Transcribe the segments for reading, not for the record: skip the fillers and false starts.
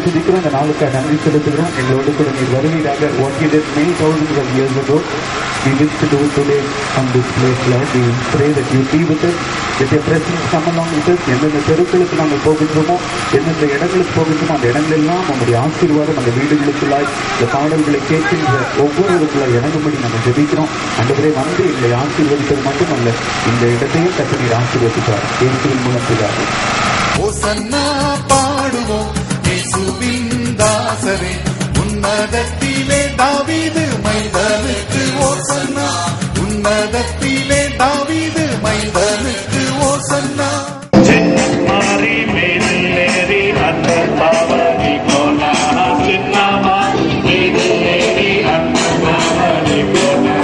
துதிக்கிறோம். இந்த நாளுக்காக நன்றி செலுத்துகிறோம். எங்களோடு கூட நீர் வருவீராக. What you did many thousands of years ago, we wish to do today on this place, Lord. We pray that you be with us, that your presence come along with us. எந்தெந்த தெருக்களுக்கு நாங்கள் போகின்றோமோ, எந்தெந்த இடங்களுக்கு போகின்றோமோ, அந்த இடங்களெல்லாம் நம்முடைய ஆசீர்வாதம் அந்த வீடுகளுக்குள்ளாய் இந்த பாடல்களை கேட்கின்ற ஒவ்வொருவருக்குள்ளாய் இறங்கும்படி நாங்கள் ஜெபிக்கிறோம். அன்றுவரை வந்து எங்களை ஆசீர்வதிப்பது மட்டுமல்ல, இந்த இடத்தையும் கர்த்தர் நீர் ஆசீர்வதிப்பார். இயேசுவின் மூலம் பிதாவே. ஓசன்னா பாடுவோம் இயேசுவின் தாசரே, உன்னதத்திலே தாவீது மைந்தனுக்கு ஓசன்னா, உன்னதத்திலே தாவீது மைந்தனுக்கு ஓசன்னா. மாறி மேலேறி அந்த பாவனி போனா, சின்னமா மேலேறி அந்த பாவனி போனா,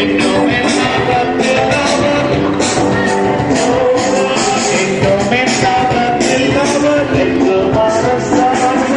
இன்னும் என்ன கத்திலவர், இன்னும் என்ன கத்திலவர், இன்னும் அரசாங்க.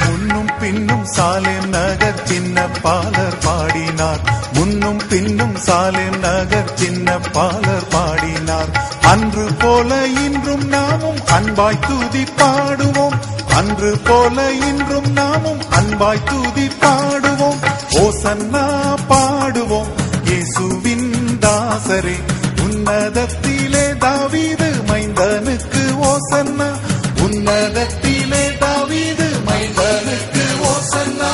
முன்னும் பின்னும் சாலேம் நகர் சின்ன பாலர் பாடினார், முன்னும் பின்னும் சாலேம் நகர் சின்ன பாலர் பாடினார். அன்று போல இன்றும் நாமும் அன்பாய் துதி பாடுவோம், அன்று போல இன்றும் நாமும் அன்பாய் துதி பாடுவோம். ஓசன்னா பாடுவோம் இயேசுவின் தாசரே, உன்னதத்திலே தாவீது மைந்தனுக்கு ஓசன்னா, உன்னதத்திலே தாவீது மைந்தனுக்கு ஓசன்னா.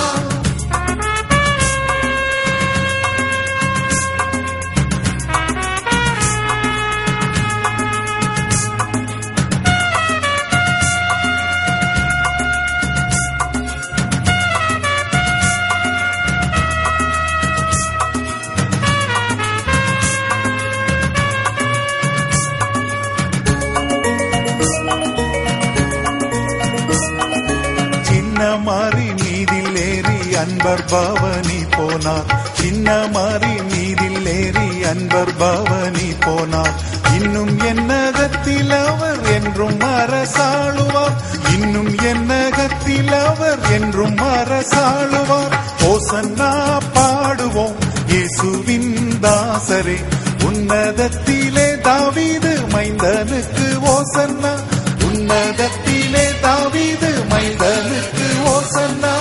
சின்னமாரி மீதில் ஏறி அன்பர் பவனி போனார், சின்னமாரி மீதில் ஏறி அன்பர் பவனி போனார். இன்னும் என்னகத்தில் அவர் என்றும் அரசாளுவார், இன்னும் என்னகத்தில் அவர் என்றும் அரசாளுவார். ஓசன்னா பாடுவோம் இயேசுவின் தாசரே, உன்னதத்திலே தாவீது மைந்தனுக்கு ஓசன்னா, உன்னதத்திலே தாவீது மைந்தனுக்கு ஓசன்னா.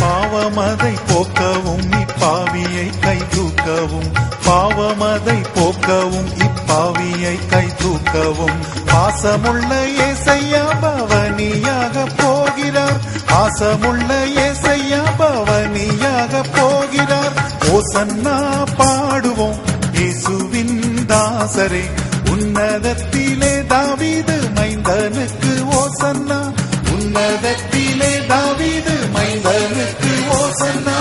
பாவமதை போக்கவும் இப்பாவியை கை தூக்கவும், பாவமதை போக்கவும் இப்பாவியை கை தூக்கவும். பாசமுள்ள ஏசையா பவனியாக போகிறார், பாசமுள்ள ஏசையா பவனியாக போகிறார். ஓசன்னா பாடுவோம் இயேசுவின் தாசரே, உன்னதத்திலே தாவீது மைந்தனுக்கு ஓசன்னா, உன்னதத்திலே தாவீது மைந்தனுக்கு ஓசன்னா.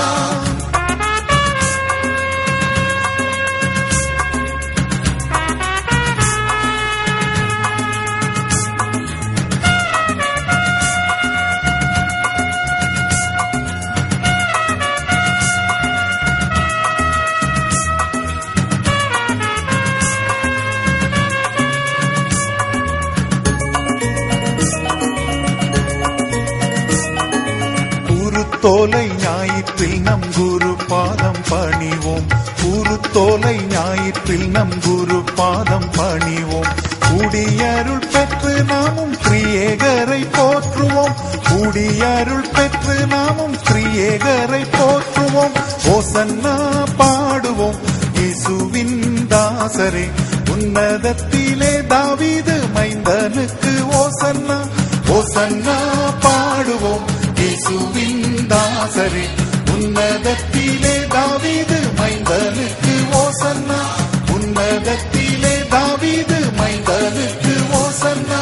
தோலை ஞாயிற்றில் நம் குரு பாதம் பணிவோம், குரு தோலை ஞாயிற்றில் நம் குரு பாதம் பணிவோம். கூடியருள் பெற்று நாமும் திரியேகரை போற்றுவோம், கூடியருள் பெற்று நாமும் திரியேகரை போற்றுவோம். ஓசன்னா பாடுவோம் இயேசுவின் தாசரே, உன்னதத்திலே தாவீது மைந்தனுக்கு ஓசன்னா, ஓசன்னா பாடுவோம் இயேசுவின் தாசரே, உன்னதத்திலே தாவீது மைந்தனுக்கு ஓசன்னா, உன்னத பிரசன்னா